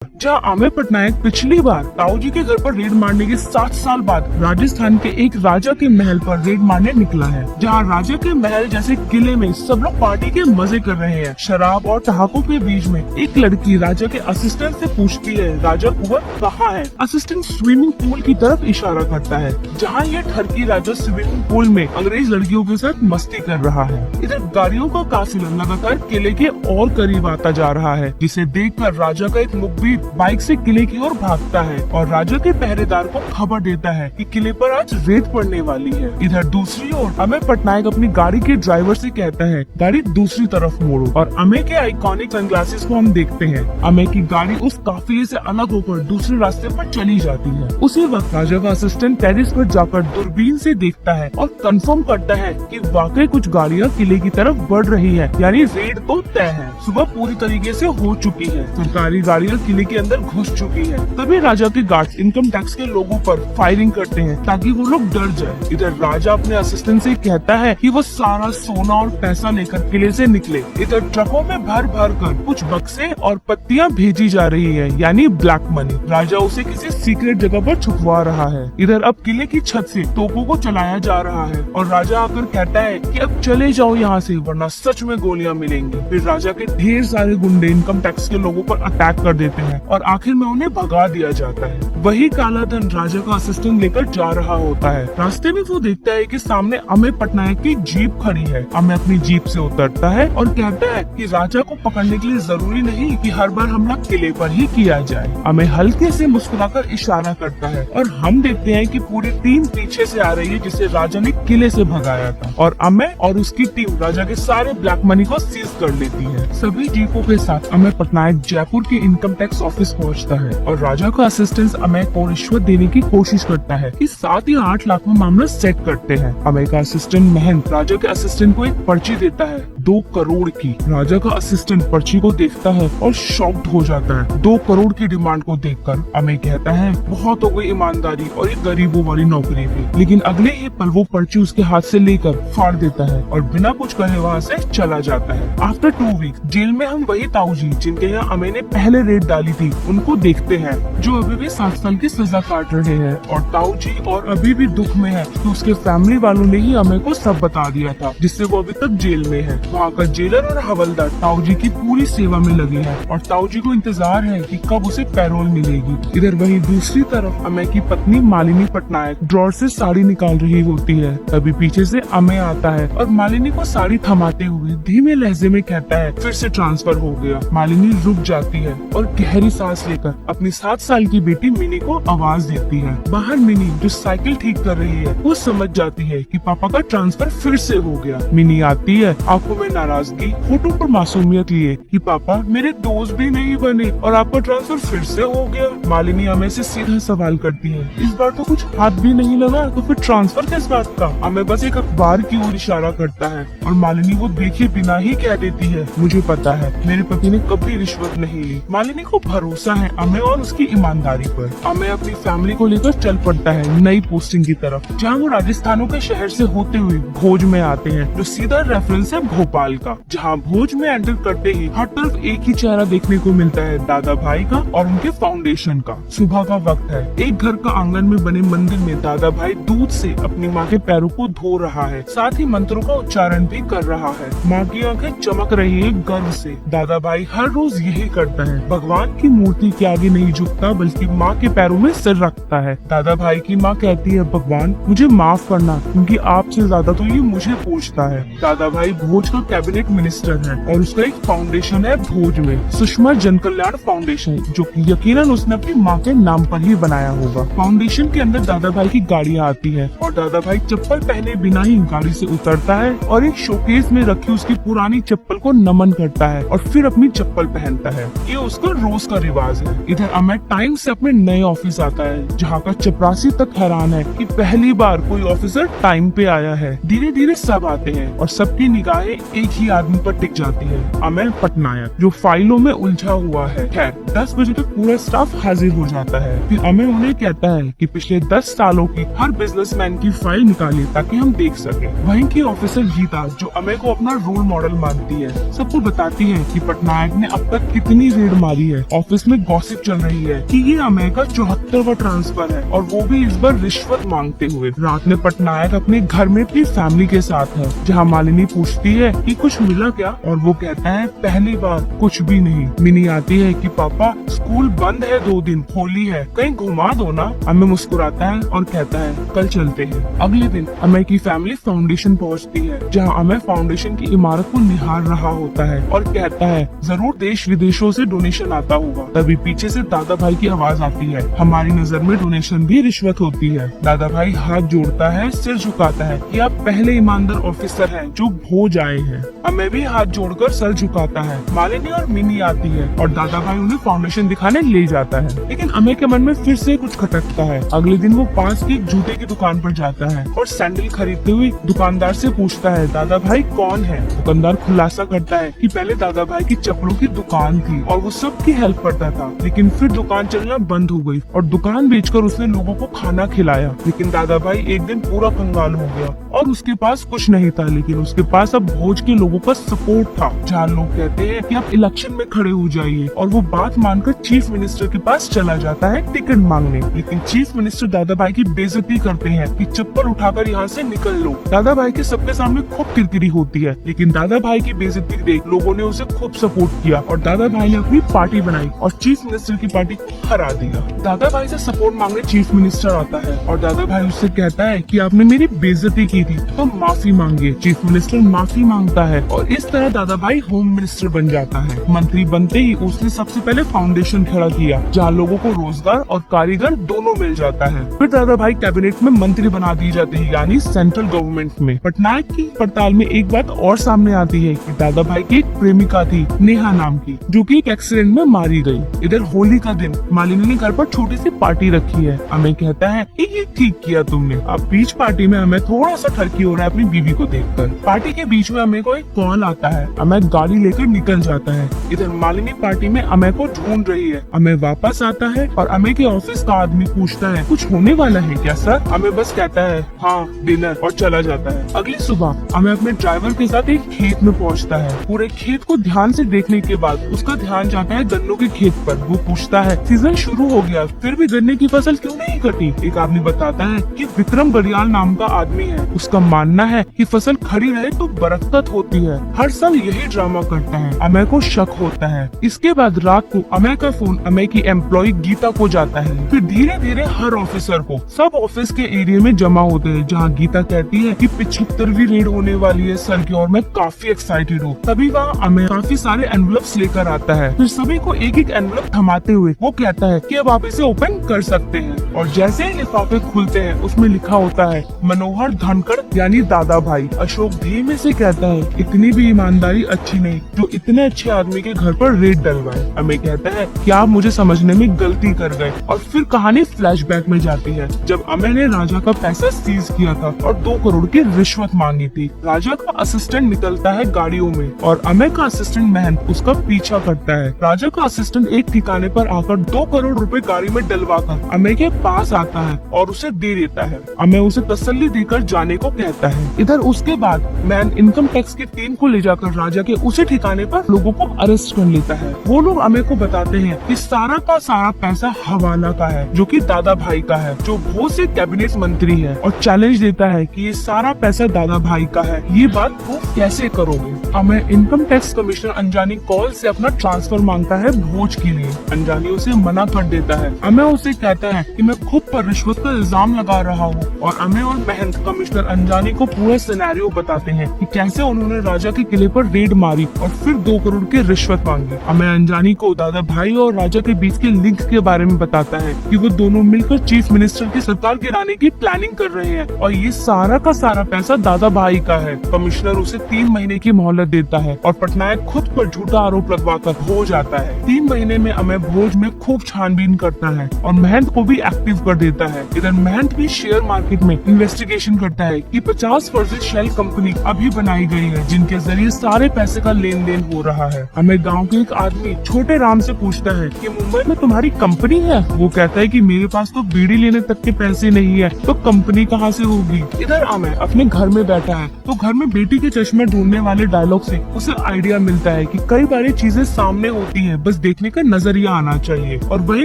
जहां अमेय पटनायक पिछली बार ताऊ जी के घर पर रेड मारने के 7 साल बाद राजस्थान के एक राजा के महल पर रेड मारने निकला है। जहां राजा के महल जैसे किले में सब लोग पार्टी के मजे कर रहे हैं। शराब और ठहाकों के बीच में एक लड़की राजा के असिस्टेंट से पूछती है, राजा कुंवर कहाँ है? असिस्टेंट स्विमिंग पूल की तरफ इशारा करता है, जहाँ ये ठरकी राजा स्विमिंग पूल में अंग्रेज लड़कियों के साथ मस्ती कर रहा है। इधर गाड़ियों का काफिला लगातार किले के और करीब आता जा रहा है, जिसे देखकर राजा का एक मुखबिर बाइक से किले की ओर भागता है और राजा के पहरेदार को खबर देता है कि किले पर आज रेड पड़ने वाली है। इधर दूसरी ओर अमेय पटनायक अपनी गाड़ी के ड्राइवर से कहता है, गाड़ी दूसरी तरफ मोड़ो, और अमेय के आइकॉनिक सनग्लासेस को हम देखते हैं। अमेय की गाड़ी उस काफिले से अलग होकर दूसरे रास्ते पर चली जाती है। उसी वक्त राजा का असिस्टेंट टेरिस पर जाकर दूरबीन से देखता है और कंफर्म करता है कि वाकई कुछ गाड़ियाँ किले की तरफ बढ़ रही है, यानी रेड तो तय है। सुबह पूरी तरीके से हो चुकी है, सरकारी गाड़ियाँ किले के अंदर घुस चुकी है। तभी राजा के गार्ड इनकम टैक्स के लोगों पर फायरिंग करते हैं ताकि वो लोग डर जाए। इधर राजा अपने असिस्टेंट से कहता है कि वो सारा सोना और पैसा लेकर किले से निकले। इधर ट्रकों में भर भर कर कुछ बक्से और पत्तियां भेजी जा रही है, यानी ब्लैक मनी। राजा उसे किसी सीक्रेट जगह पर छुपवा रहा है। इधर अब किले की छत से तोपों को चलाया जा रहा है और राजा आकर कहता है कि अब चले जाओ यहाँ से, वरना सच में गोलियां मिलेंगी। फिर राजा के ढेर सारे गुंडे इनकम टैक्स के लोगों पर अटैक कर देते हैं और आखिर में उन्हें भगा दिया जाता है। वही काला धन राजा का असिस्टेंट लेकर जा रहा होता है। रास्ते में वो देखता है कि सामने अमेय पटनायक की जीप खड़ी है। अमेय अपनी जीप से उतरता है और कहता है कि राजा को पकड़ने के लिए जरूरी नहीं कि हर बार हमला किले पर ही किया जाए। अमेय हल्के से मुस्कुराकर इशारा करता है और हम देखते हैं कि पूरी टीम पीछे से आ रही है, जिसे राजा ने किले से भगाया था, और अमेय और उसकी टीम राजा के सारे ब्लैक मनी को सीज कर लेती है। सभी जीपों के साथ अमेय पटनायक जयपुर के इनकम टैक्स ऑफिस पहुंचता है और राजा का असिस्टेंट अमेय को रिश्वत देने की कोशिश करता है कि 7 या 8 लाख में मामला सेट करते हैं। अमेय का असिस्टेंट महंत राजा के असिस्टेंट को एक पर्ची देता है 2 करोड़ की। राजा का असिस्टेंट पर्ची को देखता है और शॉक्ड हो जाता है। 2 करोड़ की डिमांड को देखकर अमेय कहता है, बहुत हो गई ईमानदारी और ये गरीबों वाली नौकरी भी। लेकिन अगले ही पल वो पर्ची उसके हाथ से लेकर फाड़ देता है और बिना कुछ कहे वहाँ से चला जाता है। आफ्टर 2 वीक जेल में हम वही ताऊ जी जिनके यहाँ अमेय ने पहले रेड डाली थी उनको देखते हैं, जो अभी भी 7 साल की सजा काट रहे हैं। और ताऊ जी और अभी भी दुख में है कि उसके फैमिली वालों ने ही अमेय को सब बता दिया था, जिससे वो अभी तक जेल में है। वहाँ का जेलर और हवलदार ताऊ जी की पूरी सेवा में लगे हैं और ताऊ जी को इंतजार है कि कब उसे पैरोल मिलेगी। इधर वहीं दूसरी तरफ अमेय की पत्नी मालिनी पटनायक ड्रॉर से साड़ी निकाल रही होती है। तभी पीछे से अमेय आता है और मालिनी को साड़ी थमाते हुए धीमे लहजे में कहता है, फिर से ट्रांसफर हो गया। मालिनी रुक जाती है और गहरी सांस लेकर अपनी 7 साल की बेटी मिनी को आवाज देती है। बाहर मिनी जो साइकिल ठीक कर रही है वो समझ जाती है कि पापा का ट्रांसफर फिर से हो गया। मिनी आती है, आंखों में नाराजगी, होठों पर मासूमियत लिए कि पापा मेरे दोस्त भी नहीं बने और आपका ट्रांसफर फिर से हो गया। मालिनी अमेय से सीधा सवाल करती है, इस बार तो कुछ हाथ भी नहीं लगा, तो फिर ट्रांसफर किस बात का? अमेय बस एक अखबार की ओर इशारा करता है और मालिनी वो देखे बिना ही कह देती है, मुझे पता है मेरे पति ने कभी रिश्वत नहीं ली। मालिनी को भरोसा है अमेय और उसकी ईमानदारी पर। अमेय अपनी फैमिली को लेकर चल पड़ता है नई पोस्टिंग की तरफ, जहाँ वो राजस्थानों के शहर से होते हुए भोज में आते हैं, जो सीधा रेफरेंस है भोपाल का। जहाँ भोज में एंटर करते ही हर तरफ एक ही चेहरा देखने को मिलता है, दादा भाई का और उनके फाउंडेशन का। सुबह का वक्त है। एक घर का आंगन में बने मंदिर में दादा भाई दूध से अपनी माँ के पैरों को धो रहा है, साथ ही मंत्रों का उच्चारण भी कर रहा है। माँ की आंखें चमक रही है गर्व से। दादा भाई हर रोज यही करता है, भगवान की मूर्ति के आगे नहीं झुकता बल्कि माँ के पैरों में सिर रखता है। दादा भाई की माँ कहती है, भगवान मुझे माफ करना, क्योंकि आपसे ज्यादा तो ये मुझे पूछता है। दादा भाई भोज का कैबिनेट मिनिस्टर है और उसका एक फाउंडेशन है भोज में, सुषमा जन कल्याण फाउंडेशन, जो कि यकीनन उसने अपनी माँ के नाम पर ही बनाया होगा। फाउंडेशन के अंदर दादा भाई की गाड़ियाँ आती है और दादा भाई चप्पल पहने बिना ही गाड़ी से उतरता है और एक शोकेस में रखी उसकी पुरानी चप्पल को नमन करता है और फिर अपनी चप्पल पहनता है। ये उसका रोज का रिवाज है। इधर अमेय टाइम से अपने नए ऑफिस आता है, जहाँ का चपरासी तक हैरान है कि पहली बार कोई ऑफिसर टाइम पे आया है। धीरे धीरे सब आते हैं और सबकी निगाहें सिर्फ एक ही आदमी पर टिक जाती है, अमेय पटनायक, जो फाइलों में उलझा हुआ है। खैर 10 बजे तक पूरा स्टाफ हाजिर हो जाता है। फिर अमेय उन्हें कहता है कि पिछले 10 सालों की हर बिजनेसमैन की फाइल निकालिए ताकि हम देख सके। वहीं की ऑफिसर गीता, जो अमेय को अपना रोल मॉडल मानती है, सबको बताती है कि पटनायक ने अब तक कितनी रेड मारी है। ऑफिस में गॉसिप चल रही है कि ये अमेय का 74वां ट्रांसफर है, और वो भी इस बार रिश्वत मांगते हुए। रात में पटनायक अपने घर में अपनी फैमिली के साथ है, जहाँ मालिनी पूछती है कि कुछ मिला क्या, और वो कहता है पहली बार कुछ भी नहीं। मिनी आती है कि पापा स्कूल बंद है 2 दिन, होली है, कहीं घुमा दो ना। अमेय मुस्कुराता है और कहता है कल चलते हैं। अगले दिन अमेय की फैमिली फाउंडेशन पहुंचती है, जहां अमेय फाउंडेशन की इमारत को निहार रहा होता है और कहता है जरूर देश विदेशों से डोनेशन आता होगा। तभी पीछे से दादा भाई की आवाज आती है, हमारी नजर में डोनेशन भी रिश्वत होती है। दादा भाई हाथ जोड़ता है, सिर झुकाता है कि आप पहले ईमानदार ऑफिसर हैं जो भोज आए हैं। अमेय भी हाथ जोड़कर सर झुकाता है। मालिनी और मिनी आती है और दादा भाई उन्हें फाउंडेशन दिखाने ले जाता है, लेकिन अमेय के मन में फिर से कुछ खटकता है। अगले दिन वो पास की एक जूते की दुकान पर जाता है और सैंडल खरीदते हुए दुकानदार से पूछता है दादा भाई कौन है। दुकानदार खुलासा करता है कि पहले दादा भाई की चप्पलों की दुकान थी और वो सबकी हेल्प करता था, लेकिन फिर दुकान चलना बंद हो गई और दुकान बेचकर उसने लोगों को खाना खिलाया। लेकिन दादा भाई एक दिन पूरा कंगाल हो गया और उसके पास कुछ नहीं था, लेकिन उसके पास अब भोज के लोगों का सपोर्ट था, जहाँ लोग कहते हैं कि आप इलेक्शन में खड़े हो जाइए। और वो बात मानकर चीफ मिनिस्टर के पास चला जाता है टिकट मांगने, लेकिन चीफ मिनिस्टर दादा भाई की बेइज्जती करते हैं कि चप्पल उठाकर यहाँ से निकल लो। दादा भाई के सबके सामने खूब किरकिरी होती है, लेकिन दादा भाई की बेइज्जती देख लोगों ने उसे खूब सपोर्ट किया और दादा भाई ने अपनी पार्टी बनाई और चीफ मिनिस्टर की पार्टी को हरा दिया। दादा भाई से सपोर्ट मांगने चीफ मिनिस्टर आता है और दादा भाई उससे कहता है कि आपने मेरी बेइज्जती की थी तो माफी मांगिए। चीफ मिनिस्टर माफी मांगता है और इस तरह दादा भाई होम मिनिस्टर बन जाता है। मंत्री बनते ही उसने सबसे पहले फाउंडेशन खड़ा किया, जहाँ लोगों को रोजगार और कारीगर दोनों मिल जाता है। फिर दादा भाई कैबिनेट में मंत्री बना दिए जाते हैं, यानी सेंट्रल गवर्नमेंट में। पटनायक की पड़ताल में एक बात और सामने आती है कि दादा भाई की एक प्रेमिका थी नेहा नाम की, जो कि एक एक्सीडेंट में मारी गई। इधर होली का दिन मालिनी ने घर पर छोटी सी पार्टी रखी है। अमेय कहता है कि ये ठीक किया तुमने। अब बीच पार्टी में अमेय थोड़ा सा ठरकी हो रहा है अपनी बीवी को देखकर। पार्टी के बीच में अमेय को एक कॉल आता है। अमेय गाड़ी लेकर निकल जाता है। इधर मालिनी पार्टी में अमेय को ढूंढ रही है। अमेय वापस आता है और अमेय के ऑफिस का आदमी पूछता है कुछ होने वाला है क्या सर? अमेय बस कहता है हाँ डिनर और चला जाता है। अगली सुबह अमेय अपने ड्राइवर के साथ एक खेत में पहुंचता है। पूरे खेत को ध्यान से देखने के बाद उसका ध्यान जाता है गन्नों के खेत पर। वो पूछता है सीजन शुरू हो गया फिर भी गन्ने की फसल क्यों नहीं कटी? एक आदमी बताता है कि विक्रम गरियाल नाम का आदमी है, उसका मानना है कि फसल खड़ी रहे तो बरकत होती है। हर साल यही ड्रामा करता है। अमेय को शक होता है। इसके बाद रात को अमेय का फोन अमेय की एम्प्लॉय गीता को जाता है। फिर धीरे धीरे हर ऑफिसर को सब ऑफिस के एरिया में जमा होते हैं, जहाँ गीता कहती है कि 75वीं रेड होने वाली है सर की और मैं काफी एक्साइटेड हूँ। तभी वहाँ अमेय काफी सारे एनवलप्स लेकर आता है। फिर सभी को एक एक एनवलप थमाते हुए वो कहता है कि अब आप इसे ओपन कर सकते हैं। और जैसे ही लिफाफे खुलते हैं उसमें लिखा होता है मनोहर धनखड़ यानी दादा भाई। अशोक धीमे से कहता है इतनी भी ईमानदारी अच्छी नहीं जो इतने अच्छे आदमी के घर पर रेड डलवाए। अमेय कहता है कि आप मुझे समझने में गलती कर गए। और फिर कहानी फ्लैशबैक में जाती है, जब अमेय ने राजा का पैसा सीज किया था और 2 करोड़ की रिश्वत मांगी थी। राजा का असिस्टेंट निकलता है गाड़ियों में और अमेय का असिस्टेंट महंत उसका पीछा करता है। राजा का असिस्टेंट एक ठिकाने पर आकर 2 करोड़ रुपए गाड़ी में डलवाकर अमेय के पास आता है और उसे दे देता है। अमेय उसे तसल्ली देकर जाने को कहता है। इधर उसके बाद मैन इनकम टैक्स की टीम को ले जाकर राजा के उसी ठिकाने पर लोगों को अरेस्ट कर लेता है। वो लोग अमेय को बताते हैं कि सारा का सारा पैसा हवाला का है, जो कि दादा भाई का है, जो भोज से कैबिनेट मंत्री है, और चैलेंज देता है कि ये सारा पैसा दादा भाई का है। ये बात प्रूफ कैसे करोगे? अमेय इनकम टैक्स कमिश्नर अंजानी कॉल से अपना ट्रांसफर मांगता है भोज के लिए। अंजानी उसे मना कर देता है। अमेय उसे कहता है कि मैं खुद पर रिश्वत का इल्जाम लगा रहा हूँ। और अमेय और महंत कमिश्नर अंजानी को पूरा सिनेरियो बताते हैं कि कैसे उन्होंने राजा के किले पर रेड मारी और फिर 2 करोड़ की रिश्वत मांगी। अमेय अंजानी को दादा भाई और राजा के बीच के लिंक के बारे में बताता है कि वो दोनों मिलकर चीफ मिनिस्टर की सरकार गिराने की प्लानिंग कर रहे हैं और ये सारा का सारा पैसा दादा भाई का है। कमिश्नर उसे 3 महीने की मोहलत देता है और पटनायक खुद पर झूठा आरोप लगवाकर हो जाता है। 3 महीने में अमेय भोज में खूब छानबीन करता है और महंत को भी एक्टिव कर देता है। इधर महंत भी शेयर मार्केट में इन्वेस्टिगेशन करता है कि 50 फर्जी शेल कंपनी अभी बनाई गई है जिनके जरिए सारे पैसे का लेन देन हो रहा है। हमें गाँव के एक आदमी छोटे राम से पूछता है कि मुंबई में तुम्हारी कंपनी है? वो कहता है कि मेरे पास तो बीड़ी लेने तक के पैसे नहीं है, तो कंपनी कहाँ से होगी। इधर अमय अपने घर में बैठा है तो घर में बेटी के चश्मे ढूंढने वाले डायलॉग से उसे आइडिया मिलता है कि कई बार चीजें सामने होती है, बस देखने का नजरिया आना चाहिए। और वही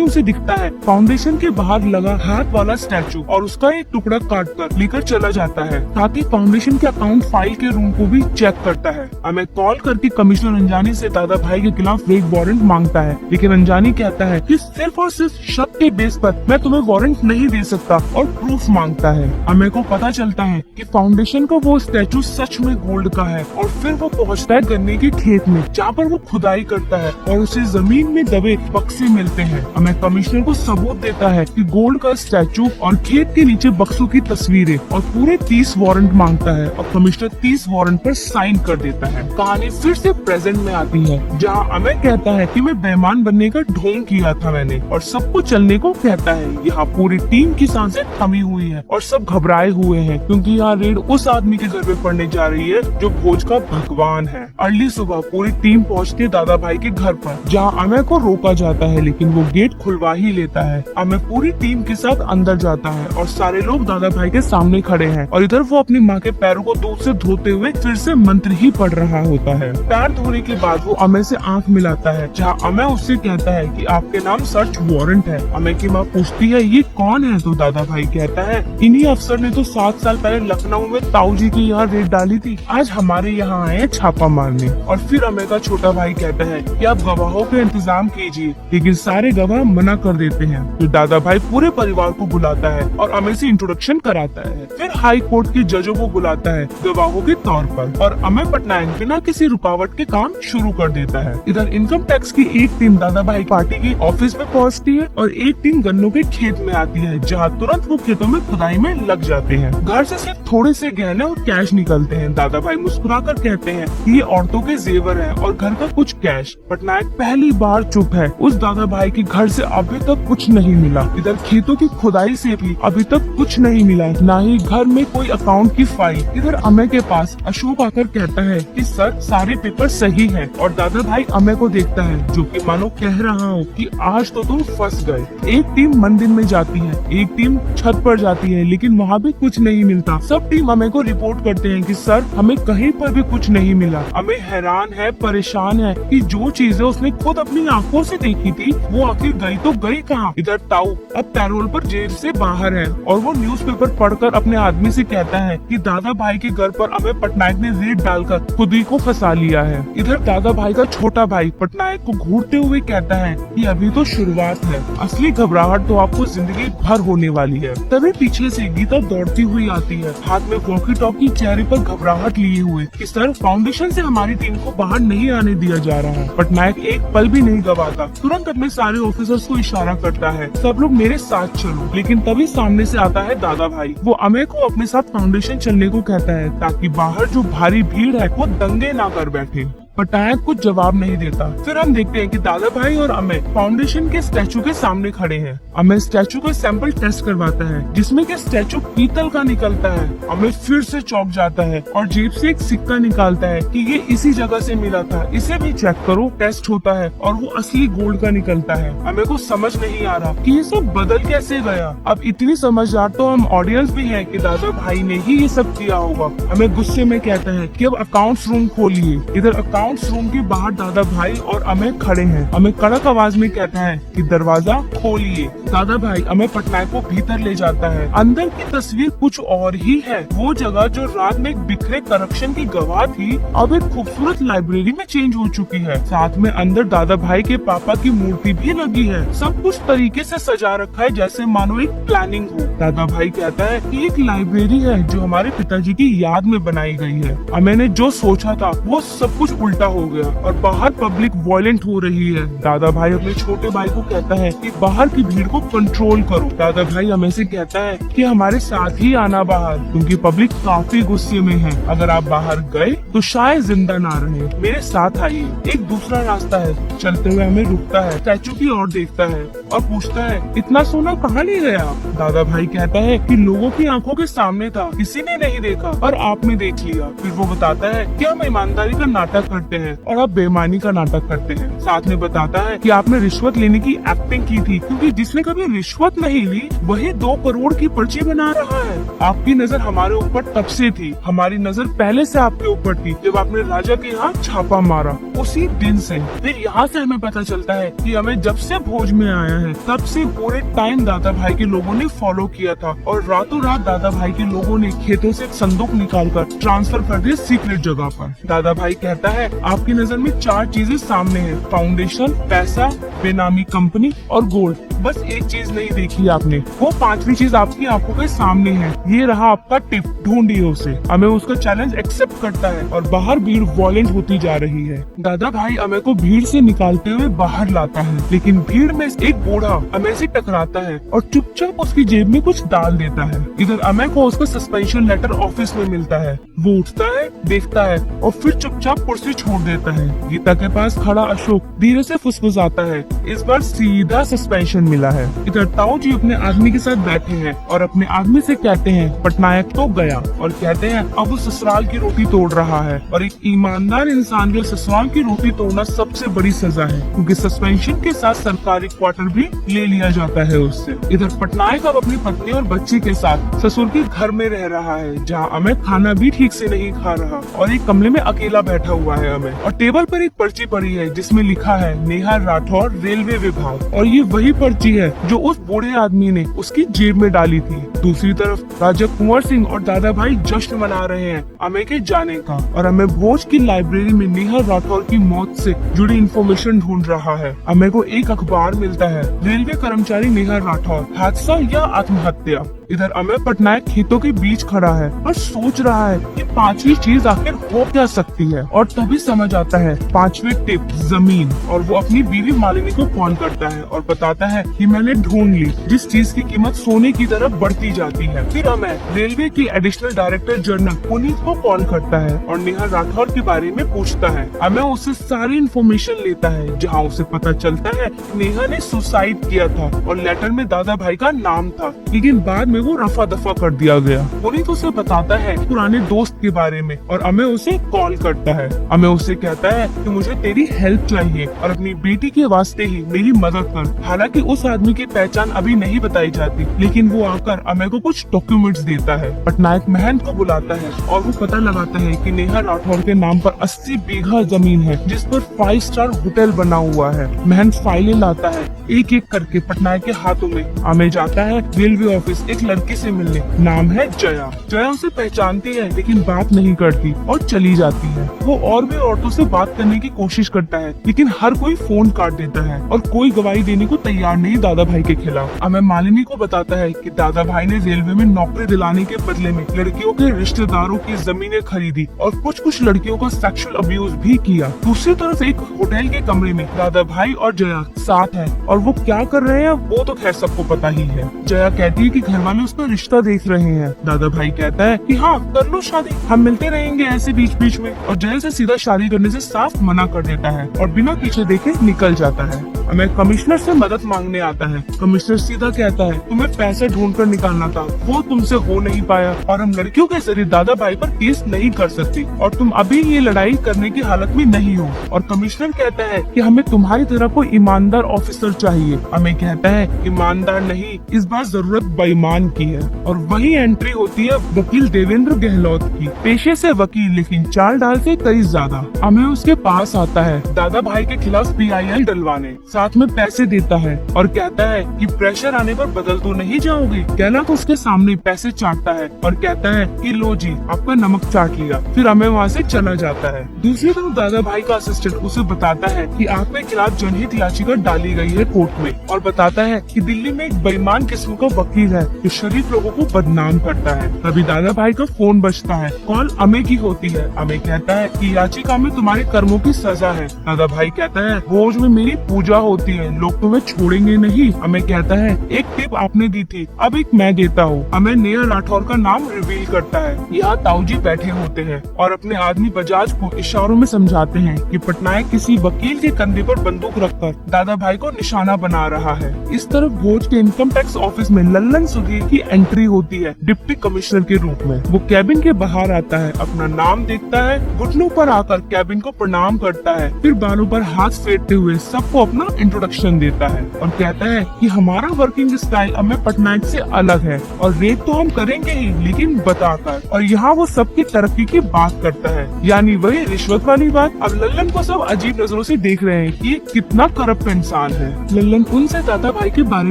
उसे दिखता है फाउंडेशन के बाहर लगा हाथ वाला स्टैचू और उसका एक टुकड़ा काट कर लेकर चला जाता है। साथ ही फाउंडेशन के अकाउंट फाइल के रूम को भी चेक करता है। हमें कॉल करके कमिश्नर अंजानी से दादा भाई के खिलाफ रेड वारंट मांगता है, लेकिन अंजानी कहता है कि सिर्फ और सिर्फ शक के बेस पर मैं तुम्हें वारंट नहीं दे सकता और प्रूफ मांगता है। हमें को पता चलता है कि फाउंडेशन का वो स्टैचू सच में गोल्ड का है और फिर वो पहुंचता है गन्ने के खेत में, जहाँ पर वो खुदाई करता है और उसे जमीन में दबे बक्से मिलते हैं। हमें कमिश्नर को सबूत देता है कि गोल्ड का स्टैचू और खेत के नीचे बक्सों की तस्वीरें और पूरे 30 वारंट मांगता है और कमिश्नर 30 वारंट पर साइन कर देता है। कहानी फिर से प्रेजेंट में आती है, जहाँ अमय कहता है कि मैं बेईमान बनने का ढोंग किया था मैंने और सबको चलने को कहता है। यहाँ पूरी टीम की सांसें थमी हुई है और सब घबराए हुए हैं क्योंकि यहाँ रेड उस आदमी के घर पे पड़ने जा रही है जो भोज का भगवान है। अर्ली सुबह पूरी टीम पहुँचती है दादा भाई के घर पर, जहाँ अमय को रोका जाता है लेकिन वो गेट खुलवा ही लेता है। अमय पूरी टीम के साथ अंदर जाता है और सारे लोग दादा भाई के सामने खड़े हैं और इधर वो अपनी माँ के पैरों को दूध से धोते हुए फिर से मंत्र ही पढ़ रहा होता है। पैर धोने के बाद वो अमय से आंख मिलाता है, जहाँ अमय उससे कहता है कि आपके नाम सर्च वारंट है। अमय की माँ पूछती है ये कौन है, तो दादा भाई कहता है इन्हीं अफसर ने तो 7 साल पहले लखनऊ में ताऊ जी की यहाँ रेड डाली थी, आज हमारे यहाँ आए छापा मारने। और फिर अमय का छोटा भाई कहता है कि आप गवाहों का इंतजाम कीजिए, लेकिन सारे गवाह मना कर देते हैं। फिर दादा भाई पूरे परिवार को बुलाता है और अमय से इंट्रोडक्शन कराता है। फिर हाई कोर्ट के जजों को बुलाता है गवाहों के तौर पर और अमय पटनायक बिना किसी रुकावट के काम शुरू कर देता है। इधर इनकम टैक्स की एक टीम दादा भाई पार्टी के ऑफिस में पहुंचती है और एक टीम गन्नों के खेत में आती है, जहां तुरंत वो खेतों में खुदाई में लग जाते हैं। घर से सिर्फ थोड़े से गहने और कैश निकलते हैं। दादा भाई मुस्कुराकर कहते हैं कि ये औरतों के जेवर है और घर का कुछ कैश। पटनायक पहली बार चुप है। उस दादा भाई के घर से अभी तक कुछ नहीं मिला। इधर खेतों की खुदाई से भी अभी तक कुछ नहीं मिला, न ही घर में कोई अकाउंट की फाइल। इधर अमय के पास अशोक आकर कहता है कि सर सारे पेपर सही है और दादा भाई अमय को देखता है जो कि मानो कह रहा हो कि आज तो तुम फंस गए। एक टीम मंदिर में जाती है, एक टीम छत पर जाती है, लेकिन वहाँ भी कुछ नहीं मिलता। सब टीम अमय को रिपोर्ट करते हैं कि सर हमें कहीं पर भी कुछ नहीं मिला। अमय हैरान है, परेशान है कि जो चीजें उसने खुद अपनी आंखों से देखी थी वो आखिर गई तो गई कहाँ। इधर ताऊ अब पैरोल पर जेल से बाहर है और वो न्यूज़पेपर पढ़कर अपने आदमी से कहता है कि दादा भाई के घर पर अमय पटनायक ने रेड डालकर खुद ही को फंसा लिया है। इधर दादा भाई का छोटा भाई पटनायक को घूरते हुए कहता है कि अभी तो शुरुआत है, असली घबराहट तो आपको जिंदगी भर होने वाली है। तभी पीछे से गीता दौड़ती हुई आती है, हाथ में वॉकी टॉकी, चेहरे पर घबराहट लिए हुए कि सर फाउंडेशन से हमारी टीम को बाहर नहीं आने दिया जा रहा है। पटनायक एक पल भी नहीं गवाता, तुरंत अपने सारे ऑफिसर्स को इशारा करता है सब लोग मेरे साथ चलो। लेकिन तभी सामने से आता है दादा भाई। वो अमय को अपने साथ फाउंडेशन चलने को कहता है ताकि बाहर जो भारी भीड़ है वो दंगे ना कर बैठे। पटनायक कुछ जवाब नहीं देता। फिर हम देखते हैं कि दादा भाई और अमय फाउंडेशन के स्टैचू के सामने खड़े हैं। अमय स्टैचू का सैंपल टेस्ट करवाता है जिसमें कि स्टैचू पीतल का निकलता है। अमय फिर से चौंक जाता है और जेब से एक सिक्का निकालता है कि ये इसी जगह से मिला था, इसे भी चेक करो। टेस्ट होता है और वो असली गोल्ड का निकलता है। अमय को समझ नहीं आ रहा कि ये सब बदल कैसे गया। अब इतनी समझदार तो हम ऑडियंस भी है कि दादा भाई ने ही ये सब किया होगा। अमय गुस्से में कहता है कि अब अकाउंट्स रूम खोलिए। इधर अकाउंट्स रूम के बाहर दादा भाई और अमय खड़े हैं। अमय कड़क आवाज में कहता है कि दरवाजा खोलिए। दादा भाई अमय पटनायक को भीतर ले जाता है। अंदर की तस्वीर कुछ और ही है। वो जगह जो रात में एक बिखरे करप्शन की गवाह थी अब एक खूबसूरत लाइब्रेरी में चेंज हो चुकी है। साथ में अंदर दादा भाई के पापा की मूर्ति भी लगी है। सब कुछ तरीके से सजा रखा है जैसे मानो एक प्लानिंग हो। दादा भाई कहता है कि एक लाइब्रेरी है जो हमारे पिताजी की याद में बनाई गई है। अमय ने जो सोचा था वो सब कुछ उल्टा हो गया और बाहर पब्लिक वायलेंट हो रही है। दादा भाई अपने छोटे भाई को कहता है कि बाहर की भीड़ को कंट्रोल करो। दादा भाई हमें से कहता है कि हमारे साथ ही आना बाहर, क्योंकि पब्लिक काफी गुस्से में है। अगर आप बाहर गए तो शायद जिंदा ना रहे, मेरे साथ आइए। एक दूसरा रास्ता है। चलते हुए हमें रुकता है, स्टैचू की ओर देखता है और पूछता है इतना सोना कहाँ ले गया आप? दादा भाई कहता है कि लोगों की आंखों के सामने था, किसी ने नहीं देखा और आपने देख लिया। फिर वो बताता है कि हम ईमानदारी का नाटक करते हैं और आप बेईमानी का नाटक करते हैं। साथ में बताता है कि आपने रिश्वत लेने की एक्टिंग की थी, क्योंकि जिसने कभी रिश्वत नहीं ली वही 2 करोड़ की पर्ची बना रहा है। आपकी नजर हमारे ऊपर तब से थी, हमारी नजर पहले से आपके ऊपर थी जब आपने राजा के यहाँ छापा मारा, उसी दिन से। फिर यहाँ से हमें पता चलता है कि हमें जब से भोज में आया है तब से पूरे टाइम दादा भाई के लोगों ने फॉलो किया था और रातों रात दादा भाई के लोगों ने खेतों से एक संदूक निकालकर ट्रांसफर कर दिया सीक्रेट जगह पर। दादा भाई कहता है आपकी नजर में 4 चीजें सामने हैं, फाउंडेशन, पैसा, बेनामी कंपनी और गोल्ड। बस एक चीज नहीं देखी आपने, वो 5वीं चीज आपकी आंखों के सामने है। ये रहा आपका टिप, ढूंढिए उसे। हमें उसका चैलेंज एक्सेप्ट करता है और बाहर भीड़ वॉयलेंट होती जा रही है। दादा भाई अमे को भीड़ से निकालते हुए बाहर लाता है, लेकिन भीड़ में एक बूढ़ा अमे से टकराता है और चुपचाप उसकी जेब में कुछ डाल देता है। इधर अमे को उसका सस्पेंशन लेटर ऑफिस में मिलता है। वो उठता है, देखता है और फिर चुपचाप कुर्सी छोड़ देता है। गीता के पास खड़ा अशोक धीरे से फुसफुसाता है, इस बार सीधा सस्पेंशन मिला है। इधर ताऊ जी अपने आदमी के साथ बैठे हैं और अपने आदमी से कहते हैं पटनायक तो गया, और कहते हैं अब वो ससुराल की रोटी तोड़ रहा है और एक ईमानदार इंसान के ससुराल की रोटी तोड़ना सबसे बड़ी सजा है, क्योंकि सस्पेंशन के साथ सरकारी क्वार्टर भी ले लिया जाता है उससे। इधर पटनायक अब अपनी पत्नी और बच्ची के साथ ससुर के घर में रह रहा है, जहाँ अमे खाना भी ठीक से नहीं खा रहा और एक कमरे में अकेला बैठा हुआ है अमे। और टेबल पर एक पर्ची पड़ी है जिसमें लिखा है नेहा राठौर, रेलवे विभाग, और ये वही पर्ची है जो उस बूढ़े आदमी ने उसकी जेब में डाली थी। दूसरी तरफ राजा कुंवर सिंह और दादा भाई जश्न मना रहे हैं अमे के जाने का, और अमे भोज की लाइब्रेरी में नेहा राठौर की मौत से जुड़ी इंफॉर्मेशन ढूंढ रहा है। अमे को एक अखबार मिलता है, रेलवे कर्मचारी नेहा राठौर, हादसा या आत्महत्या। इधर अमे पटनायक खेतों के बीच खड़ा है और सोच रहा है कि 5वीं चीज आखिर हो क्या सकती है, और तभी समझ आता है 5वीं टिप, जमीन। और वो अपनी बीवी मालिनी को कॉल करता है और बताता है कि मैंने ढूंढ ली, जिस चीज की कीमत सोने की तरफ बढ़ती जाती है। फिर अमे रेलवे की एडिशनल डायरेक्टर जनरल पुनीत को कॉल करता है और नेहा राठौर के बारे में पूछता है। अमे उससे सारी इन्फॉर्मेशन लेता है, जहाँ उसे पता चलता है नेहा ने सुसाइड किया था और लेटर में दादा भाई का नाम था, लेकिन बाद में वो रफा दफा कर दिया गया। पुनीत उसे बताता है पुराने दोस्त के बारे में और अमे उसे कॉल करता है। अमे उसे कहता है कि मुझे तेरी हेल्प चाहिए और अपनी बेटी के वास्ते ही मेरी मदद कर। हालांकि उस आदमी की पहचान अभी नहीं बताई जाती, लेकिन वो आकर अमे को कुछ डॉक्यूमेंट्स देता है। पटनायक महंत को बुलाता है और वो पता लगाता है कि नेहा राठौर के नाम पर 80 बीघा जमीन है, जिस पर 5 स्टार होटल बना हुआ है। महंत फाइलें लाता है, एक एक करके पटनायक के हाथों में। अमे जाता है रेलवे ऑफिस एक लड़की से मिलने, नाम है जया। जया उसे पहचानती है लेकिन बात नहीं करती और चली जाती है। वो और भी औरतों से बात करने की कोशिश करता है, लेकिन हर कोई फोन काट देता है और कोई गवाही देने को तैयार नहीं दादा भाई के खिलाफ। अमे मालिनी को बताता है कि दादा भाई ने रेलवे में नौकरी दिलाने के बदले में लड़कियों के रिश्तेदारों की जमीनें खरीदी और कुछ लड़कियों का सेक्सुअल अब्यूज भी किया। दूसरी तरफ एक होटल के कमरे में दादा भाई और जया साथ है और वो क्या कर रहे हैं वो तो खैर सबको पता ही है। जया कहती है कि घर वाले उसका रिश्ता देख रहे हैं। दादा भाई कहता है कि हाँ कर लो शादी, हम मिलते रहेंगे ऐसे बीच बीच में, और जया से सीधा शादी करने से साफ मना कर देता है और बिना पीछे देखे निकल जाता है। हमें कमिश्नर से मदद मांगने आता है। कमिश्नर सीधा कहता है तुम्हें पैसे ढूंढ कर निकालना था, वो तुमसे हो नहीं पाया और हम लड़कियों के जरिए दादा भाई पर केस नहीं कर सकती और तुम अभी ये लड़ाई करने की हालत में नहीं हो। और कमिश्नर कहता है कि हमें तुम्हारी तरह कोई ईमानदार ऑफिसर चाहिए। हमें कहता है ईमानदार नहीं, इस बार जरूरत बेईमान की है। और वही एंट्री होती है वकील देवेंद्र गहलोत की, पेशे से वकील लेकिन चाल डाल से कई ज्यादा। हमें उसके पास आता है दादा भाई के खिलाफ PIL डलवाने। साथ में पैसे देता है और कहता है कि प्रेशर आने पर बदल तो नहीं जाओगे। गैलोत उसके सामने पैसे चाटता है और कहता है कि लो जी, आपका नमक चाट लिया। फिर हमें वहाँ से चला जाता है। दूसरी तरफ दादा भाई का असिस्टेंट उसे बताता है कि आपके खिलाफ जनहित याचिका डाली गई है कोर्ट में, और बताता है कि दिल्ली में एक बेईमान किस्म का वकील है जो शरीफ लोगों को बदनाम करता है। तभी दादा भाई का फोन बजता है। कॉल अमे की होती है। अमे कहता है कि याचिका में तुम्हारे कर्मों की सजा है। दादा भाई कहता है रोज में मेरी पूजा होती है, लोग तुम्हें छोड़ेंगे नहीं। अमे कहता है एक टिप आपने दी थी, अब एक मैं देता हूँ। अमे नेहा राठौर का नाम रिवील करता है। यहाँ ताऊजी बैठे होते हैं और अपने आदमी बजाज को इशारों में समझाते हैं कि पटनायक किसी वकील के कंधे पर बंदूक रखकर दादा भाई को निशाना बना रहा है। इस तरफ भोज के इनकम टैक्स ऑफिस में लल्लन सुधीर की एंट्री होती है डिप्टी कमिश्नर के रूप में। वो कैबिन के बाहर आता है, अपना नाम देखता है, घुटनों पर आकर कैबिन को प्रणाम करता है, फिर बालों पर हाथ फेरते हुए सबको अपना इंट्रोडक्शन देता है और कहता है कि हमारा वर्किंग स्टाइल अमे पटनायक से अलग है और रेट तो हम करेंगे ही, लेकिन बताकर। और यहाँ वो सबकी तरक्की की बात करता है, यानी वही रिश्वत वाली बात। अब लल्लन को सब अजीब नजरों से देख रहे हैं कि ये कितना करप्ट इंसान है। लल्लन उनसे दादा भाई के बारे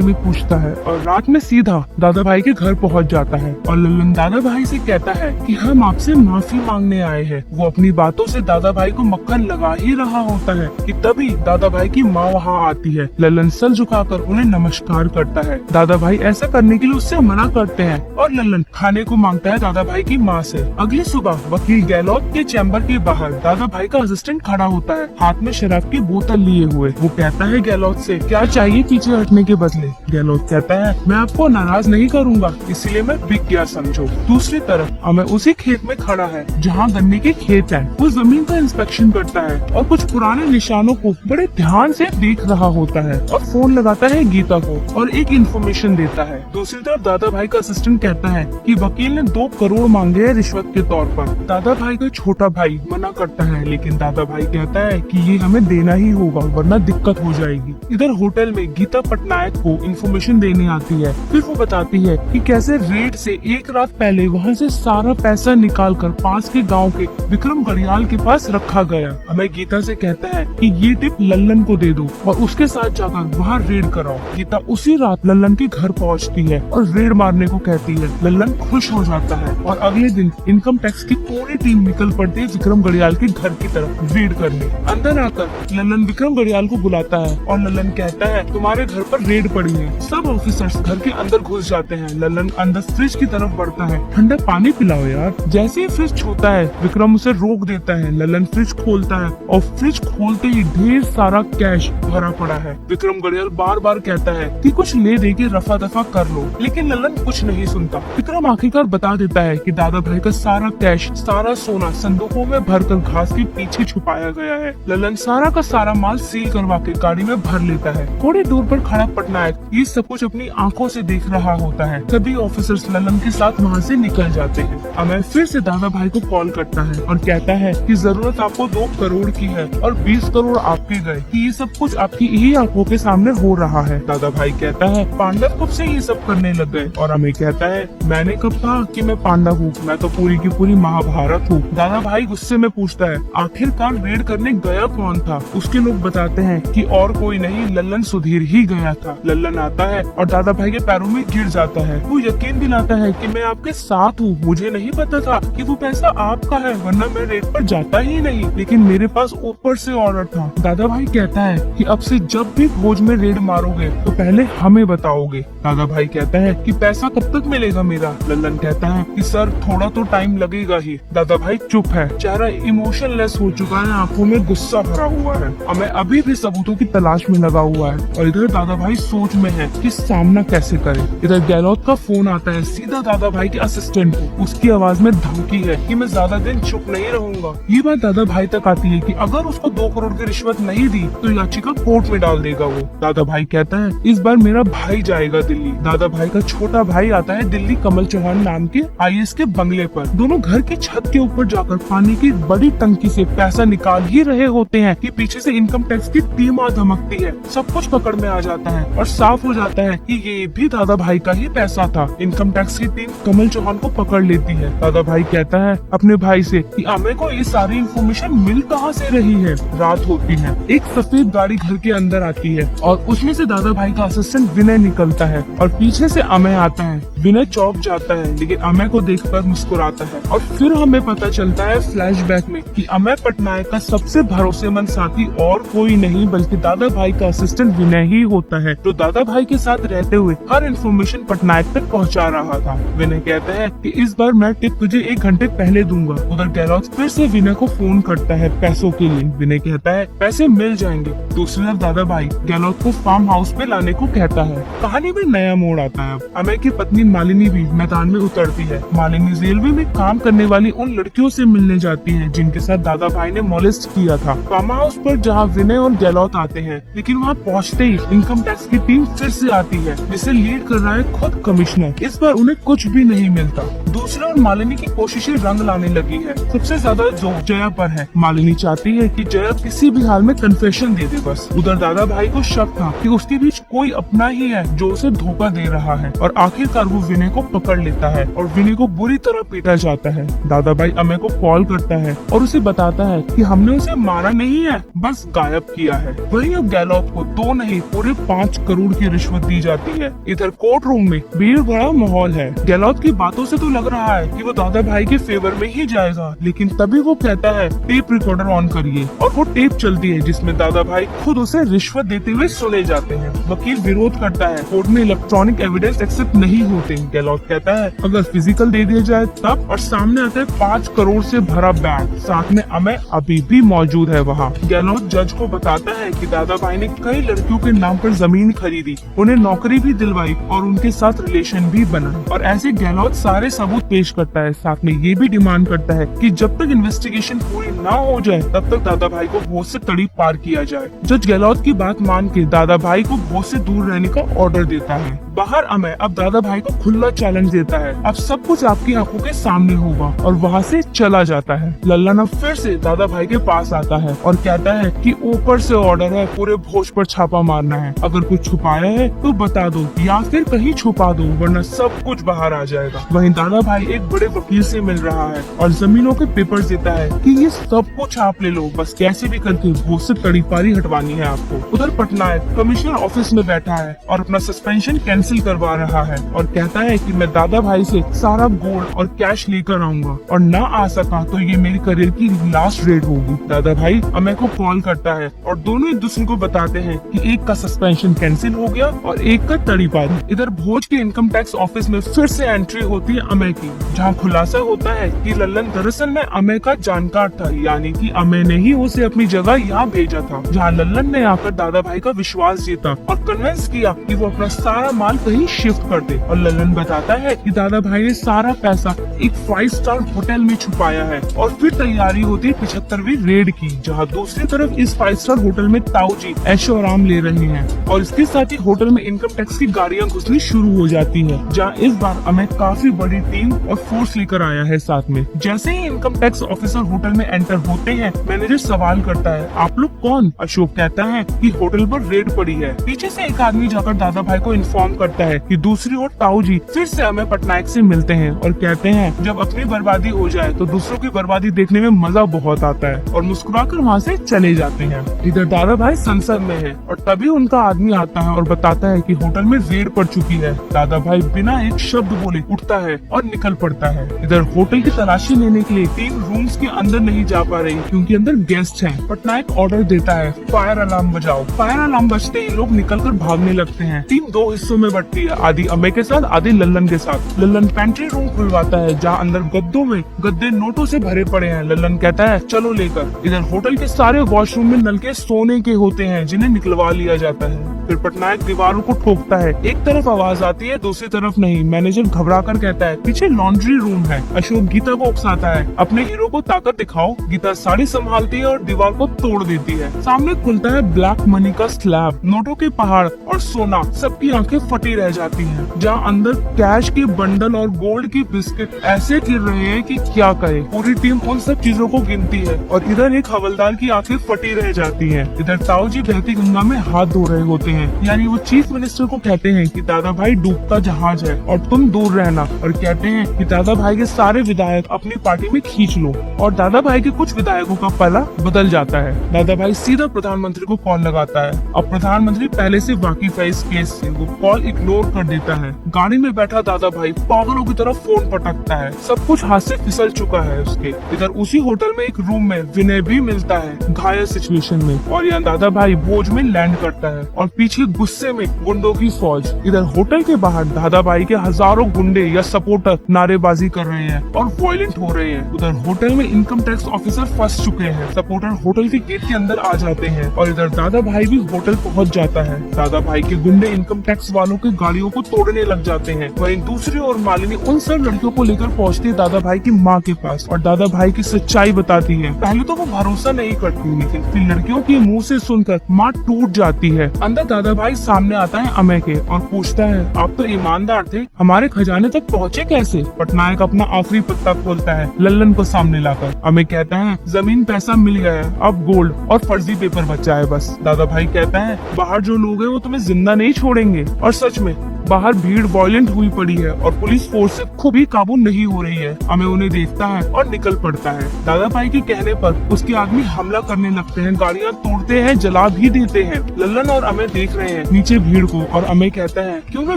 में पूछता है और रात में सीधा दादा भाई के घर पहुंच जाता है। और लल्लन दादा भाई से कहता है कि हम आपसे माफी मांगने आए हैं। वो अपनी बातों से दादा भाई को मक्खन लगा ही रहा होता है कि तभी दादा भाई की माँ वहाँ आती है। लल्लन सर झुकाकर उन्हें नमस्कार करता है। दादा भाई ऐसा करने के लिए उससे मना करते हैं और लल्लन खाने को मांगता है दादा भाई की माँ से। अगली सुबह वकील गहलोत के चैम्बर के बाहर दादा भाई का असिस्टेंट खड़ा होता है, हाथ में शराब की बोतल लिए हुए। वो कहता है गहलोत से क्या चाहिए पीछे हटने के बदले। गहलोत कहता है मैं आपको नाराज नहीं करूँगा, इसलिए मैं बिक गया समझो। दूसरी तरफ हमें उसी खेत में खड़ा है जहाँ गन्ने के खेत है। वो जमीन का इंस्पेक्शन करता है और कुछ पुराने निशानों को बड़े ध्यान से देख रहा होता है और फोन लगाता है गीता को और एक इन्फॉर्मेशन देता है। दूसरी तरफ दादा भाई का असिस्टेंट कहता है कि वकील ने 2 करोड़ मांगे हैं रिश्वत के तौर पर। दादा भाई का छोटा भाई मना करता है, लेकिन दादा भाई कहता है कि ये हमें देना ही होगा वरना दिक्कत हो जाएगी। इधर होटल में गीता पटनायक को इन्फॉर्मेशन देने आती है। फिर वो बताती है कि कैसे रेड से एक रात पहले वहाँ से सारा पैसा निकाल कर पास के गाँव के विक्रम घड़ियाल के पास रखा गया। हमें गीता से कहता है कि ये टिप लल्लन को दे दो और उसके साथ जाकर वहाँ रेड कराओ। गीता उसी रात लल्लन के घर पहुँचती है और रेड मारने को कहती है। लल्लन खुश हो जाता है और अगले दिन इनकम टैक्स की पूरी टीम निकल पड़ती है विक्रम घड़ियाल के घर की तरफ रेड करने। अंदर आकर लल्लन विक्रम घड़ियाल को बुलाता है और लल्लन कहता है तुम्हारे घर पर रेड पड़ी है। सब ऑफिसर्स घर के अंदर घुस जाते हैं। लल्लन अंदर फ्रिज की तरफ बढ़ता है, ठंडा पानी पिलाओ यार। जैसे ही फ्रिज छूता है विक्रम उसे रोक देता है। लल्लन फ्रिज खोलता है और फ्रिज खोलते ही ढेर सारा कैश भरा पड़ा है। विक्रम घड़ियाल बार बार कहता है कि कुछ ले दे के रफा दफा कर लो, लेकिन लल्लन कुछ नहीं सुनता। विक्रम आखिरकार बता देता है कि दादा भाई का सारा कैश, सारा सोना संदूकों में भरकर घास के पीछे छुपाया गया है। लल्लन सारा का सारा माल सील करवा के गाड़ी में भर लेता है। थोड़ी दूर पर खड़ा पटनायक ये सब कुछ अपनी आंखों से देख रहा होता है। सभी ऑफिसर्स लल्लन के साथ वहाँ से निकल जाते हैं। अमय फिर से दादा भाई को कॉल करता है और कहता है कि जरूरत आपको 2 करोड़ की है और 20 करोड़ आपके गए, कि ये सब कुछ आपकी ही आंखों के सामने हो रहा है। दादा भाई कहता है पांडव कब से ये सब करने लग गए, और अमय कहता है मैंने कब कहा कि मैं पांडव हूँ, मैं तो पूरी की पूरी महाभारत हूँ। दादा भाई गुस्से में पूछता है आखिरकार रेड करने गया कौन था। उसके लोग बताते हैं कि और कोई नहीं, लल्लन सुधीर ही गया था। लल्लन आता है और दादा भाई के पैरों में गिर जाता है। वो यकीन दिलाता है कि मैं आपके साथ हूँ, मुझे नहीं पता था कि वो पैसा आपका है, वरना मैं रेड पर जाता ही नहीं, लेकिन मेरे पास ऊपर से ऑर्डर था। दादा भाई कहता है कि अब से जब भी भोज में रेड मारोगे तो पहले हमें बताओगे। दादा भाई कहता है कि पैसा कब तक मिलेगा मेरा। लल्लन कहता है कि सर थोड़ा तो टाइम लगेगा ही। दादा भाई चुप है, चेहरा इमोशनलेस हो चुका है, आंखों में गुस्सा भरा हुआ है। हमें अभी भी सबूतों की तलाश में लगा हुआ है और इधर दादा भाई सोच में है कि सामना कैसे करे। इधर गहलोत का फोन आता है सीधा दादा भाई के असिस्टेंट को। उसकी आवाज में धमकी है कि मैं ज्यादा दिन चुप नहीं रहूंगा। ये बात दादा भाई तक आती है कि अगर उसको 2 करोड़ की रिश्वत नहीं दी तो याचिका कोर्ट में डाल देगा वो। दादा भाई कहता है इस बार मेरा भाई जाएगा दिल्ली। दादा भाई का छोटा भाई आता है दिल्ली कमल चौहान नाम के IAS के बंगले पर। दोनों घर की छत के ऊपर जाकर पानी की बड़ी टंकी से पैसा निकाल ही रहे होते हैं कि पीछे से इनकम टैक्स की टीम आ धमकती है। सब कुछ पकड़ में आ जाता है और साफ हो जाता है कि ये भी दादा भाई का ही पैसा था। इनकम टैक्स की टीम कमल चौहान को पकड़ लेती है। दादा भाई कहता है अपने भाई से कि हमें को ये सारी इन्फॉर्मेशन मिल कहाँ से रही है। रात होती है, एक सफेद गाड़ी घर घर के अंदर आती है और उसमें से दादा भाई का असिस्टेंट विनय निकलता है और पीछे से अमय आता है। विनय चौंक जाता है लेकिन अमय को देखकर मुस्कुराता है और फिर हमें पता चलता है फ्लैशबैक में कि अमय पटनायक का सबसे भरोसेमंद साथी और कोई नहीं बल्कि दादा भाई का असिस्टेंट विनय ही होता है, जो दादा भाई के साथ रहते हुए हर इन्फॉर्मेशन पटनायक तक पहुंचा रहा था। विनय कहता है कि इस बार मैं टिप तुझे 1 घंटे पहले दूंगा। उधर गहलोत फिर से विनय को फोन करता है पैसों के लिए। विनय कहता है पैसे मिल जाएंगे। दूसरी तरफ दादा भाई गहलोत को फार्म हाउस पे लाने को कहता है। कहानी में नया मोड़ आता है। अमय की पत्नी मालिनी भी मैदान में उतरती है। मालिनी रेलवे में काम करने वाली उन लड़कियों से मिलने जाती है जिनके साथ दादा भाई ने मॉलेस्ट किया था। फार्म हाउस पर जहाँ विनय और गहलोत आते हैं, लेकिन वहाँ पहुँचते ही इनकम टैक्स की टीम फिर से आती है जिसे लीड कर रहा है खुद कमिश्नर। इस बार उन्हें कुछ भी नहीं मिलता। दूसरा और मालिनी की कोशिशें रंग लाने लगी है। सबसे ज्यादा जोर जया पर है। मालिनी चाहती है कि जया किसी भी हाल में कन्फेशन दे दे बस। उधर दादा भाई को शक था कि उसके बीच कोई अपना ही है जो उसे धोखा दे रहा है और आखिरकार वो विनय को पकड़ लेता है और विनय को बुरी तरह पीटा जाता है। दादा भाई अमय को कॉल करता है और उसे बताता है कि हमने उसे मारा नहीं है, बस गायब किया है। वहीं अब गहलोत को 2 नहीं पूरे 5 करोड़ की रिश्वत दी जाती है। इधर कोर्ट रूम में भीड़ भरा माहौल है। गहलोत की बातों से तो लग रहा है कि वो दादा भाई के फेवर में ही जाएगा, लेकिन तभी वो कहता है टेप रिकॉर्डर ऑन करिए और वो टेप चलती है जिसमें दादा भाई खुद उसे रिश्वत देते हुए सुने जाते हैं। वकील विरोध करता है, कोर्ट में इलेक्ट्रॉनिक एविडेंस एक्सेप्ट नहीं होते। गहलोत कहता है अगर फिजिकल दे दिया जाए तब, और सामने आता है 5 करोड़ से भरा बैग, साथ में अमय अभी भी मौजूद है वहाँ। गहलोत जज को बताता है कि दादा भाई ने कई लड़कियों के नाम पर जमीन खरीदी, उन्हें नौकरी भी दिलवाई और उनके साथ रिलेशन भी बना। और ऐसे गहलोत सारे सबूत पेश करता है। साथ में ये भी डिमांड करता है कि जब तक इन्वेस्टिगेशन पूरी ना हो जाए तब तक दादा भाई को भोज से तड़ी पार किया जाए। जज गहलोत की बात मान के दादा भाई को भोज से दूर रहने का ऑर्डर देता है। बाहर अमय अब दादा भाई को खुला चैलेंज देता है, अब सब कुछ आपकी आंखों के सामने होगा, और वहाँ से चला जाता है। लल्लन अब फिर से दादा भाई के पास आता है और कहता है कि ऊपर से ऑर्डर है, पूरे भोज पर छापा मारना है। अगर कुछ छुपाया है तो बता दो या फिर कहीं छुपा दो, वरना सब कुछ बाहर आ जाएगा। वहीं दादा भाई एक बड़े वकील से मिल रहा है और जमीनों के पेपर्स देता है कि ये सब कुछ आप ले लो, बस कैसे भी करके भोज से तड़ीपारी हटवानी है आपको। उधर पटनायक कमिश्नर ऑफिस में बैठा है और अपना सस्पेंशन कैंसिल करवा रहा है और कहता है कि मैं दादा भाई से सारा गोल्ड और कैश लेकर आऊंगा और ना आ सका तो ये मेरी करियर की लास्ट रेड होगी। दादा भाई अमय को कॉल करता है और दोनों एक दूसरे को बताते हैं कि एक का सस्पेंशन कैंसिल हो गया और एक का तड़ीपारी। इधर भोज के इनकम टैक्स ऑफिस में फिर से एंट्री होती है अमय की, जहाँ खुलासा होता है कि लल्लन दरअसल में अमय का जानकार था, यानी कि अमय ने ही उसे अपनी जगह यहाँ भेजा था, जहाँ लल्लन ने आकर दादा भाई का विश्वास जीता और कन्विंस किया कि वो अपना सारा माल कहीं शिफ्ट कर दे। और लल्लन बताता है कि दादा भाई ने सारा पैसा एक 5 स्टार होटल में छुपाया है और फिर तैयारी होती है 75वीं रेड की, जहाँ दूसरी तरफ इस 5 स्टार होटल में ताऊ जी ऐशो आराम ले रहे हैं और इसके साथ ही होटल में इनकम टैक्स की गाड़ियाँ घुसनी शुरू हो जाती है, जहाँ इस बार अमय काफी बड़ी टीम और फोर्स लेकर आया है साथ में। जैसे ही इनकम टैक्स ऑफिसर होटल में एंटर होते हैं, मैनेजर सवाल करता है आप लोग कौन? अशोक कहता है कि होटल पर रेड पड़ी है। पीछे से एक आदमी जाकर दादा भाई को इन्फॉर्म करता है कि दूसरी ओर ताऊ जी फिर से अमय पटनायक से मिलते हैं और कहते हैं जब अपनी बर्बादी हो जाए तो दूसरों की बर्बादी देखने में मजा बहुत आता है, और मुस्कुराकर वहाँ से चले जाते हैं। इधर दादा भाई संसद में है और तभी उनका आदमी आता है और बताता है कि होटल में रेड पड़ चुकी है। दादा भाई बिना एक शब्द बोले उठता है और निकल पड़ता है। इधर होटल की तलाशी लेने के लिए 3 रूम्स के अंदर नहीं जा पा रही क्योंकि अंदर गेस्ट हैं। पटनायक ऑर्डर देता है फायर अलार्म बजाओ। फायर अलार्म बजते ही लोग निकलकर भागने लगते हैं। टीम 2 हिस्सों में बंटती है, आधी अमय के साथ आधी लल्लन के साथ। लल्लन पेंट्री रूम खुलवाता है जहाँ अंदर गद्दों में गद्दे नोटों से भरे पड़े हैं। लल्लन कहता है चलो लेकर। इधर होटल के सारे वॉशरूम में नलके सोने के होते हैं जिन्हें निकलवा लिया जाता है। फिर पटनायक दीवारों को ठोकता है, एक तरफ आवाज आती है दूसरी तरफ नहीं। मैनेजर घबराकर कहता है पीछे लॉन्ड्री रूम है। अशोक गीता को उकसाता है अपने हीरो को ताकत दिखाओ। गीता साड़ी संभालती है और दीवार को तोड़ देती है। सामने खुलता है ब्लैक मनी का स्लैब, नोटों के पहाड़ और सोना। सबकी आंखें फटी रह जाती हैं, जहाँ अंदर कैश के बंडल और गोल्ड की बिस्किट ऐसे गिर रहे हैं कि क्या करे। पूरी टीम उन सब चीजों को गिनती है और इधर एक हवलदार की आंखें फटी रह जाती हैं। इधर ताऊ जी बहती गंगा में हाथ धो रहे होते हैं, यानी वो चीफ मिनिस्टर को कहते हैं कि दादा भाई डूबता जहाज है और तुम दूर रहना, और कहते कहते हैं कि दादा भाई के सारे विधायक अपनी पार्टी में खींच लो, और दादा भाई के कुछ विधायकों का पला बदल जाता है। दादा भाई सीधा प्रधानमंत्री को कॉल लगाता है। अब प्रधानमंत्री पहले से वाकिफ है इस केस से, वो कॉल इग्नोर कर देता है। गाड़ी में बैठा दादा भाई पागलों की तरह फोन पटकता है। सब कुछ हाथ से फिसल चुका है उसके। इधर उसी होटल में एक रूम में विनय भी मिलता है घायल सिचुएशन में, और यहाँ दादा भाई भोज में लैंड करता है और पीछे गुस्से में गुंडों की फौज। इधर होटल के बाहर दादा भाई के हजारों गुंडे या सपोर्टर नारेबाजी कर रहे हैं और वायलेंट हो रहे हैं। उधर होटल में इनकम टैक्स ऑफिसर फंस चुके हैं। सपोर्टर होटल के गेट के अंदर आ जाते हैं और इधर दादा भाई भी होटल पहुंच जाता है। दादा भाई के गुंडे इनकम टैक्स वालों की गाड़ियों को तोड़ने लग जाते हैं। वहीं दूसरी ओर मालिनी उन सब लड़कियों को लेकर पहुंचती है दादा भाई की माँ के पास और दादा भाई की सच्चाई बताती है। पहले तो वो भरोसा नहीं करती, लेकिन फिर लड़कियों के मुंह से सुनकर माँ टूट जाती है। अंदर दादा भाई सामने आता है अमय के और पूछता है, आप तो ईमानदार थे, हमारे खजाने तक पहुँचे कैसे? पटनायक अपना आखिरी पत्ता खोलता है लल्लन को सामने लाकर। अमय कहता है, जमीन पैसा मिल गया है, अब गोल्ड और फर्जी पेपर बचा है बस। दादा भाई कहता है, बाहर जो लोग हैं वो तुम्हें जिंदा नहीं छोड़ेंगे। और सच में बाहर भीड़ वायलेंट हुई पड़ी है और पुलिस फोर्स से खूब ही काबू नहीं हो रही है। हमें उन्हें देखता है और निकल पड़ता है। दादा भाई के कहने पर उसके आदमी हमला करने लगते हैं, गाड़ियां तोड़ते हैं, जला भी देते हैं। लल्लन और अमय देख रहे हैं नीचे भीड़ को और अमय कहता है, क्यों ना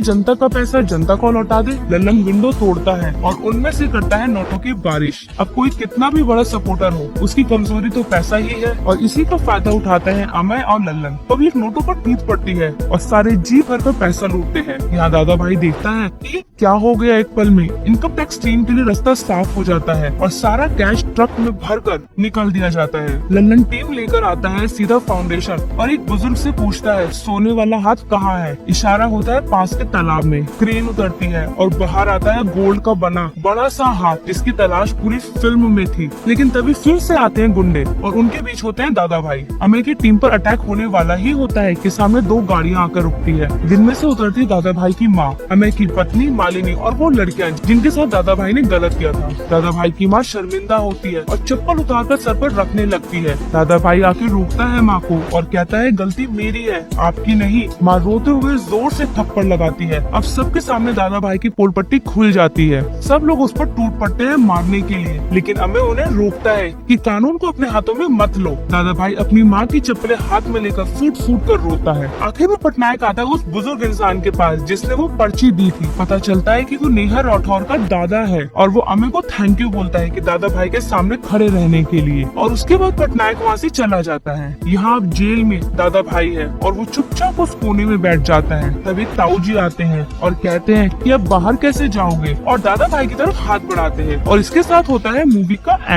जनता का पैसा जनता को लौटा दे। लल्लन विंडो तोड़ता है और उनमें से करता है नोटों की बारिश। अब कोई कितना भी बड़ा सपोर्टर हो, उसकी कमजोरी तो पैसा ही है और इसी का फायदा उठाते हैं अमय और लल्लन। पब्लिक नोटों पर टूट पड़ती है और सारे जी भर कर पैसा लूटते हैं। यहाँ दादा भाई देखता है कि क्या हो गया। एक पल में इनकम टैक्स टीम के लिए रास्ता साफ हो जाता है और सारा कैश ट्रक में भरकर निकल दिया जाता है। लल्लन टीम लेकर आता है सीधा फाउंडेशन और एक बुजुर्ग से पूछता है, सोने वाला हाथ कहाँ है? इशारा होता है पास के तालाब में। क्रेन उतरती है और बाहर आता है गोल्ड का बना बड़ा सा हाथ, जिसकी तलाश पूरी फिल्म में थी। लेकिन तभी फिर से आते हैं गुंडे और उनके बीच होते हैं दादा भाई। अमय की टीम पर अटैक होने वाला ही होता है कि सामने दो गाड़ियां आकर रुकती है, जिनमें से उतरती दादा भाई की माँ, अमय की पत्नी मालिनी और वो लड़कियां जिनके साथ दादा भाई ने गलत किया था। दादा भाई की माँ शर्मिंदा होती है और चप्पल उतारकर सर पर रखने लगती है। दादा भाई आके रोकता है माँ को और कहता है, गलती मेरी है, आपकी नहीं। माँ रोते हुए जोर से थप्पड़ लगाती है। अब सबके सामने दादा भाई की पोल पट्टी खुल जाती है। सब लोग उस पर टूट पड़ते हैं मारने के लिए, लेकिन अमय उन्हें रोकता है कि कानून को अपने हाथों में मत लो। दादा भाई अपनी माँ की चप्पलें हाथ में लेकर फूट फूट कर रोता है। आखिर में पटनायक आता है उस बुजुर्ग इंसान के पास जिसने वो पर्ची दी थी। पता चलता है कि वो नेहा राठौर का दादा है और वो अमय को थैंक यू बोलता है कि दादा भाई के सामने खड़े रहने के लिए। और उसके बाद पटनायक वहाँ से चला जाता है। यहाँ अब जेल में दादा भाई है और वो चुपचाप उस कोने में बैठ जाता है। तभी ताऊ जी आते हैं और कहते हैं कि अब बाहर कैसे जाओगे, और दादा भाई की तरफ हाथ बढ़ाते हैं और इसके साथ होता है मूवी का एंड।